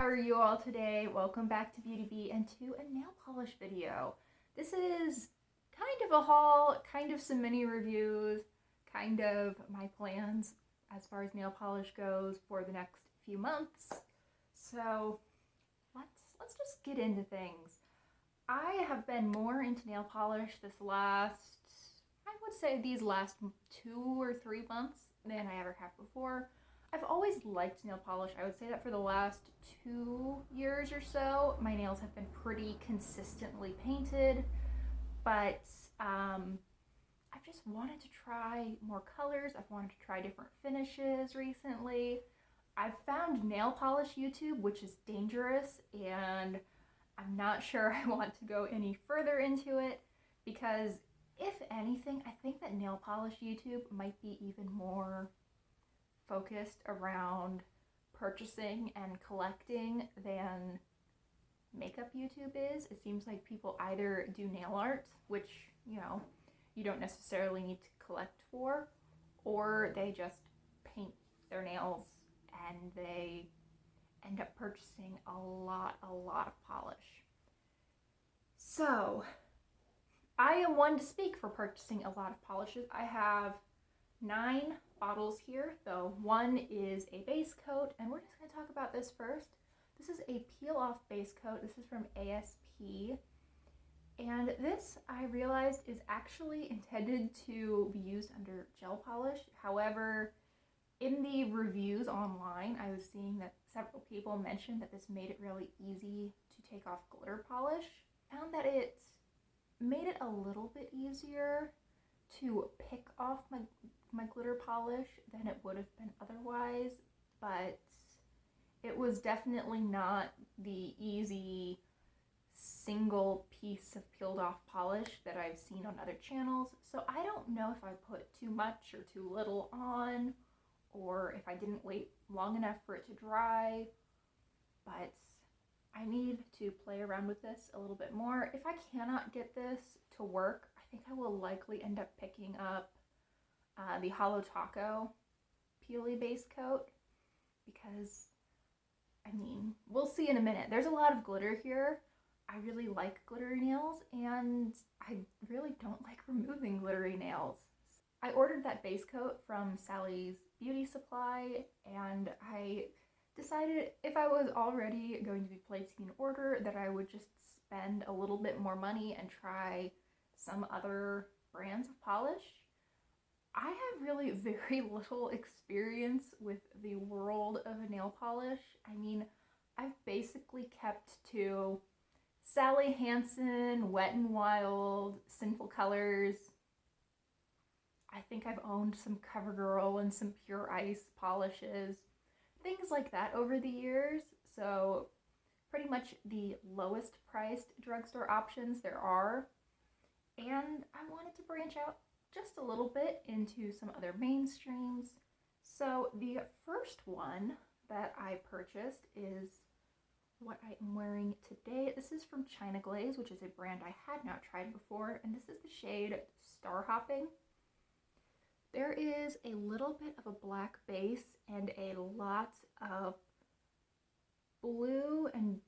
are you all today? Welcome back to Beauty Bee and to a nail polish video. This is kind of a haul, kind of some mini reviews, kind of my plans as far as nail polish goes for the next few months. So let's just get into things. I have been more into nail polish I would say these last 2 or 3 months than I ever have before. I've always liked nail polish. I would say that for the last 2 years or so, my nails have been pretty consistently painted, but I've just wanted to try more colors. I've wanted to try different finishes recently. I've found nail polish YouTube, which is dangerous, and I'm not sure I want to go any further into it because, if anything, I think that nail polish YouTube might be even more focused around purchasing and collecting than makeup YouTube is. It seems like people either do nail art, which, you don't necessarily need to collect for, or they just paint their nails and they end up purchasing a lot of polish. So, I am one to speak for purchasing a lot of polishes. I have 9 bottles here, though one is a base coat, and we're just going to talk about this first. This is a peel-off base coat. This is from ASP, and this, I realized, is actually intended to be used under gel polish. However, in the reviews online, I was seeing that several people mentioned that this made it really easy to take off glitter polish. I found that it made it a little bit easier to pick off my glitter polish than it would have been otherwise, but it was definitely not the easy single piece of peeled off polish that I've seen on other channels. So I don't know if I put too much or too little on, or if I didn't wait long enough for it to dry, but I need to play around with this a little bit more. If I cannot get this to work, I think I will likely end up picking up the Holo Taco Peely base coat, because, we'll see in a minute. There's a lot of glitter here. I really like glittery nails, and I really don't like removing glittery nails. I ordered that base coat from Sally's Beauty Supply, and I decided if I was already going to be placing an order that I would just spend a little bit more money and try some other brands of polish. I have really very little experience with the world of nail polish. I've basically kept to Sally Hansen, Wet n Wild, Sinful Colors. I think I've owned some CoverGirl and some Pure Ice polishes, things like that over the years. So pretty much the lowest priced drugstore options there are. And I wanted to branch out just a little bit into some other mainstreams. So the first one that I purchased is what I am wearing today. This is from China Glaze, which is a brand I had not tried before, and this is the shade Star Hopping. There is a little bit of a black base and a lot of blue and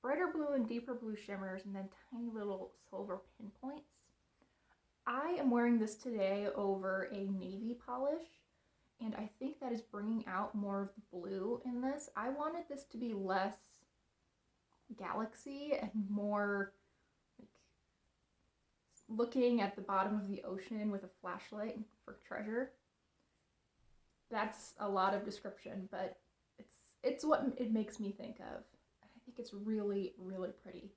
brighter blue and deeper blue shimmers, and then tiny little silver pinpoints. I am wearing this today over a navy polish, and I think that is bringing out more of the blue in this. I wanted this to be less galaxy and more like looking at the bottom of the ocean with a flashlight for treasure. That's a lot of description, but it's what it makes me think of. I think it's really pretty.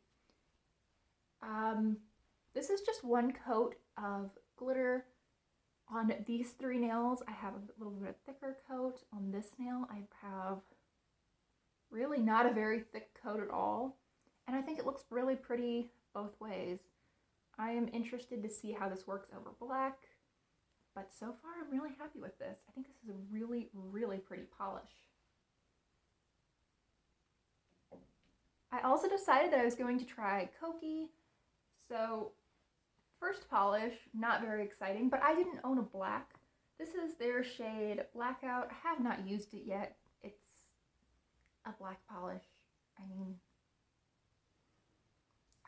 This is just one coat of glitter. On these 3 nails, I have a little bit thicker coat. On this nail, I have really not a very thick coat at all. And I think it looks really pretty both ways. I am interested to see how this works over black, but so far I'm really happy with this. I think this is a really pretty polish. I also decided that I was going to try Koki. So, first polish, not very exciting, but I didn't own a black. This is their shade Blackout. I have not used it yet. It's a black polish. I mean,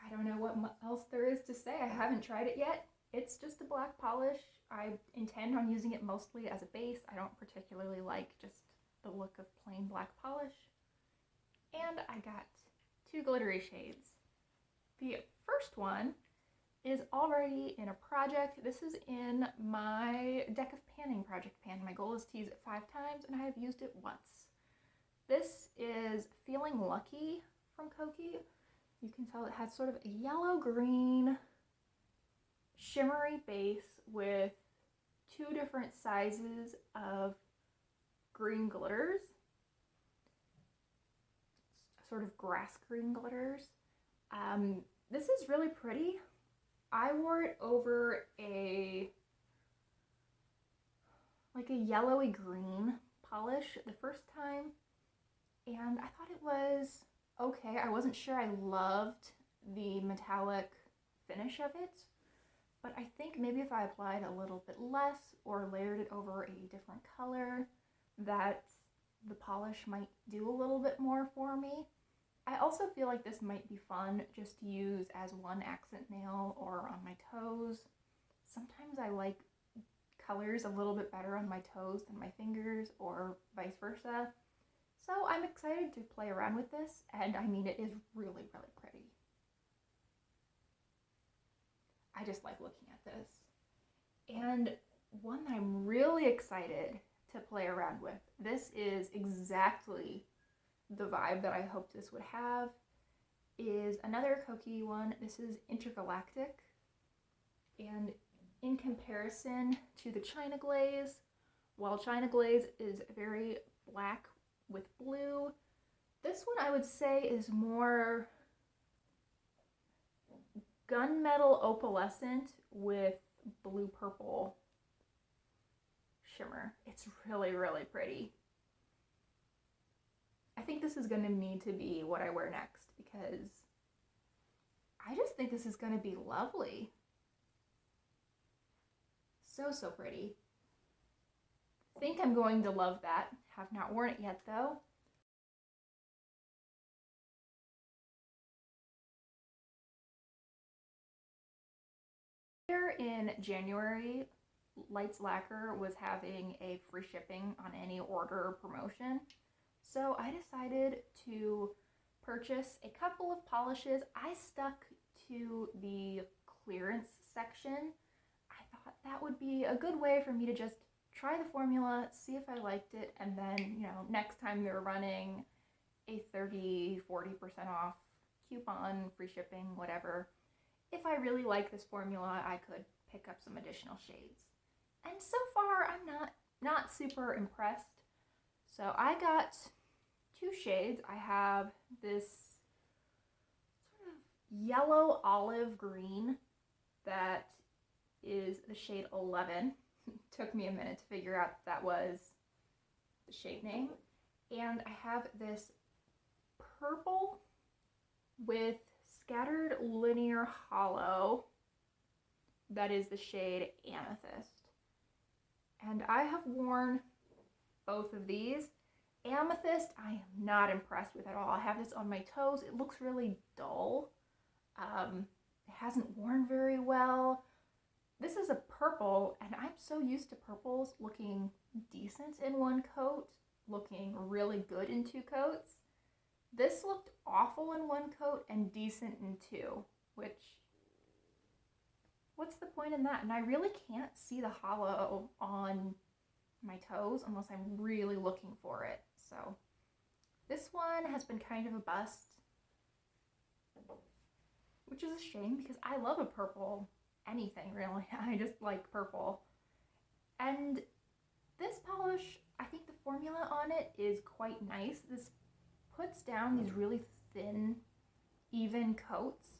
I don't know what else there is to say. I haven't tried it yet. It's just a black polish. I intend on using it mostly as a base. I don't particularly like just the look of plain black polish. And I got 2 glittery shades. The first one is already in a project. This is in my deck of panning project pan. My goal is to use it 5 times, and I have used it once. This is Feeling Lucky from Koki. You can tell it has sort of a yellow-green shimmery base with 2 different sizes of green glitters, sort of grass green glitters. This is really pretty. I wore it over a yellowy green polish the first time, and I thought it was okay. I wasn't sure I loved the metallic finish of it, but I think maybe if I applied a little bit less or layered it over a different color, that the polish might do a little bit more for me. I also feel like this might be fun just to use as one accent nail or on my toes. Sometimes I like colors a little bit better on my toes than my fingers, or vice versa. So I'm excited to play around with this, and I mean, it is really, really pretty. I just like looking at this. And one that I'm really excited to play around with, this is exactly the vibe that I hoped this would have, is another Koki one. This is Intergalactic, and in comparison to the China Glaze, while China Glaze is very black with blue, this one I would say is more gunmetal opalescent with blue purple shimmer. It's really, really pretty. I think this is going to need to be what I wear next, because I just think this is going to be lovely. So, so pretty. I think I'm going to love that. Have not worn it yet though. Here in January, Lights Lacquer was having a free shipping on any order promotion. So I decided to purchase a couple of polishes. I stuck to the clearance section. I thought that would be a good way for me to just try the formula, see if I liked it, and then, next time they're running a 30-40% off coupon, free shipping, whatever, if I really like this formula, I could pick up some additional shades. And so far, I'm not super impressed. So I got 2 shades. I have this sort of yellow olive green that is the shade 11. Took me a minute to figure out that was the shade name. And I have this purple with scattered linear hollow that is the shade Amethyst. And I have worn both of these. Amethyst, I am not impressed with at all. I have this on my toes. It looks really dull. It hasn't worn very well. This is a purple, and I'm so used to purples looking decent in one coat, looking really good in 2 coats. This looked awful in 1 coat and decent in 2, which, what's the point in that? And I really can't see the hollow on my toes unless I'm really looking for it. So this one has been kind of a bust, which is a shame because I love a purple anything really. I just like purple. And this polish, I think the formula on it is quite nice. This puts down these really thin, even coats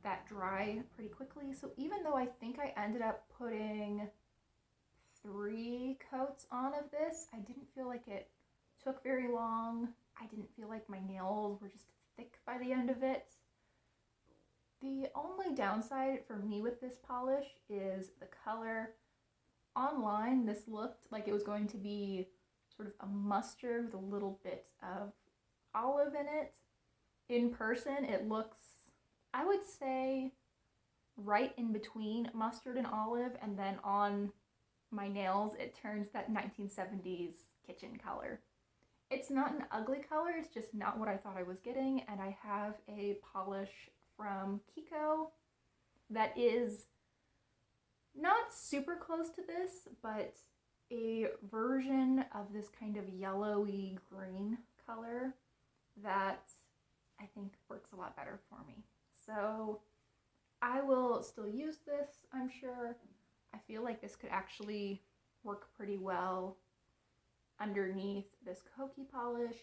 that dry pretty quickly. So even though I think I ended up putting 3 coats on of this, I didn't feel like it took very long. I didn't feel like my nails were just thick by the end of it. The only downside for me with this polish is the color. Online, this looked like it was going to be sort of a mustard with a little bit of olive in it. in person it looks, I would say, right in between mustard and olive, and then on my nails it turns that 1970s kitchen color. It's not an ugly color, it's just not what I thought I was getting, and I have a polish from Kiko that is not super close to this, but a version of this kind of yellowy green color that I think works a lot better for me. So I will still use this, I'm sure. I feel like this could actually work pretty well underneath this Koki polish,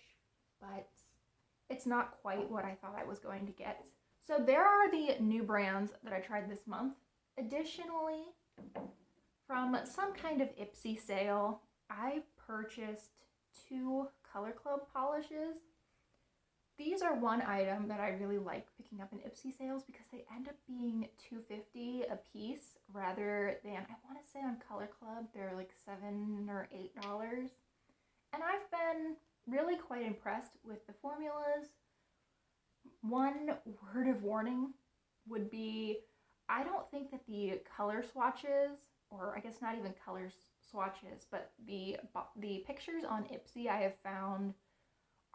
but it's not quite what I thought I was going to get. So there are the new brands that I tried this month. Additionally, from some kind of Ipsy sale, I purchased 2 Color Club polishes. These are one item that I really like picking up in Ipsy sales because they end up being $2.50 a piece rather than, I want to say on Color Club, they're like $7 or $8. And I've been really quite impressed with the formulas. One word of warning would be, I don't think that the color swatches, or I guess not even color swatches, but the pictures on Ipsy I have found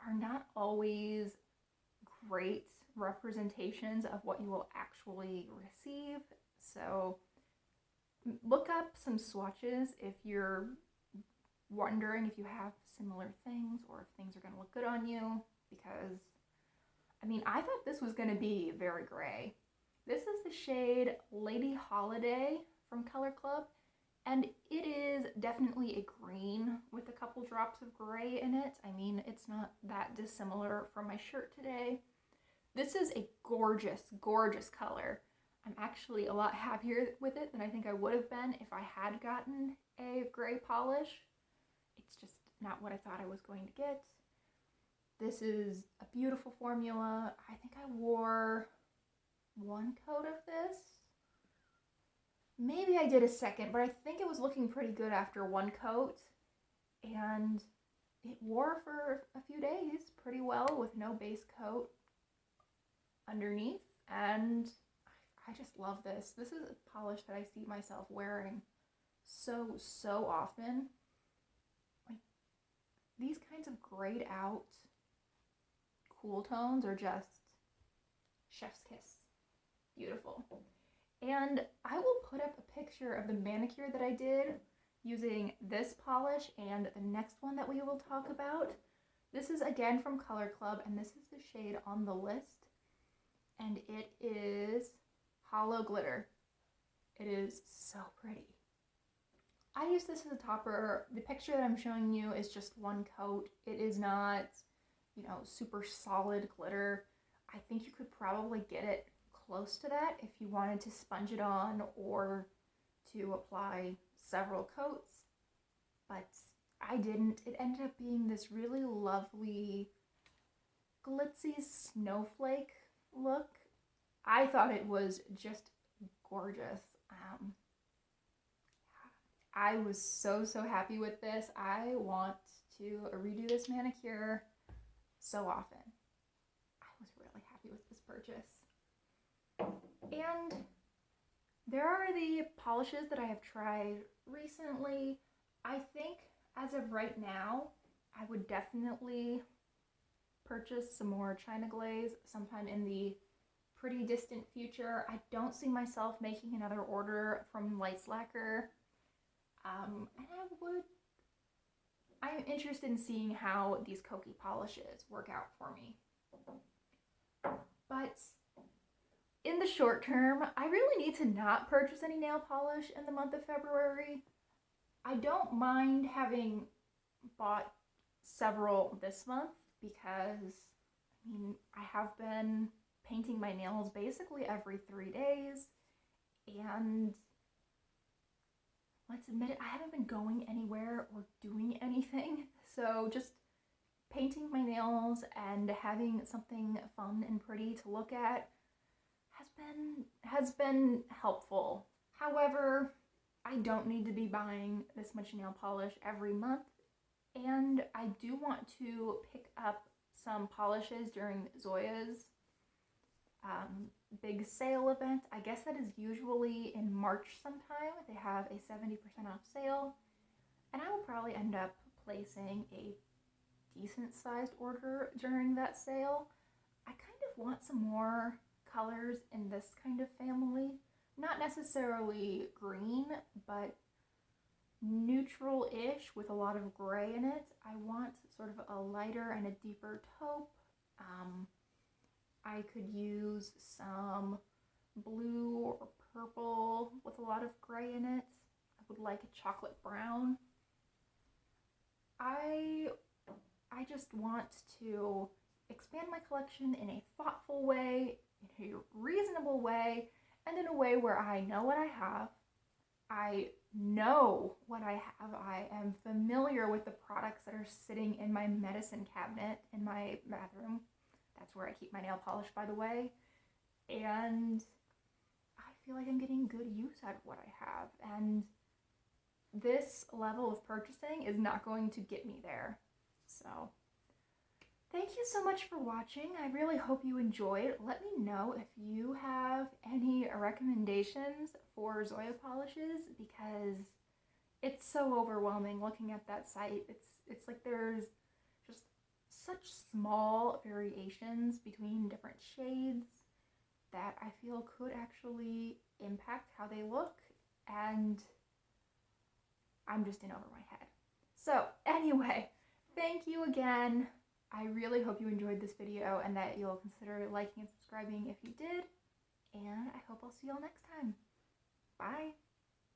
are not always great representations of what you will actually receive. So look up some swatches if you're wondering if you have similar things or if things are going to look good on you, because I mean, I thought this was going to be very gray. This is the shade Lady Holiday from Color Club, and it is definitely a green with a couple drops of gray in it. I mean, it's not that dissimilar from my shirt today. This is a gorgeous, gorgeous color. I'm actually a lot happier with it than I think I would have been if I had gotten a gray polish. It's just not what I thought I was going to get. This is a beautiful formula. I think I wore 1 coat of this. Maybe I did a second, but I think it was looking pretty good after 1 coat. And it wore for a few days pretty well with no base coat underneath. And I just love this. This is a polish that I see myself wearing so often. Like, these kinds of grayed out cool tones are just chef's kiss. Beautiful. And I will put up a picture of the manicure that I did using this polish and the next one that we will talk about. This is again from Color Club, and this is the shade on the list, and it is Hollow Glitter. It is so pretty. I use this as a topper. The picture that I'm showing you is just 1 coat. It is not, you know, super solid glitter. I think you could probably get it close to that if you wanted to sponge it on or to apply several coats, but I didn't. It ended up being this really lovely glitzy snowflake look. I thought it was just gorgeous. I was so happy with this. I want to redo this manicure so often. I was really happy with this purchase. And there are the polishes that I have tried recently. I think as of right now, I would definitely purchase some more China Glaze sometime in the pretty distant future. I don't see myself making another order from Light Slacker. And I'm interested in seeing how these Koki polishes work out for me. But in the short term, I really need to not purchase any nail polish in the month of February. I don't mind having bought several this month because, I mean, I have been painting my nails basically every 3 days, and let's admit it, I haven't been going anywhere or doing anything, so just painting my nails and having something fun and pretty to look at has been helpful. However, I don't need to be buying this much nail polish every month, and I do want to pick up some polishes during Zoya's big sale event. I guess that is usually in March sometime. They have a 70% off sale, and I will probably end up placing a decent sized order during that sale. I kind of want some more colors in this kind of family. Not necessarily green, but neutral-ish with a lot of gray in it. I want sort of a lighter and a deeper taupe. I could use some blue or purple with a lot of gray in it. I would like a chocolate brown. I just want to expand my collection in a thoughtful way, in a reasonable way, and in a way where I know what I have. I know what I have. I am familiar with the products that are sitting in my medicine cabinet in my bathroom. That's where I keep my nail polish, by the way. And I feel like I'm getting good use out of what I have. And this level of purchasing is not going to get me there. So thank you so much for watching. I really hope you enjoyed. Let me know if you have any recommendations for Zoya polishes, because it's so overwhelming looking at that site. It's like there's just such small variations between different shades that I feel could actually impact how they look, and I'm just in over my head. So anyway, thank you again. I really hope you enjoyed this video and that you'll consider liking and subscribing if you did. And I hope I'll see y'all next time. Bye.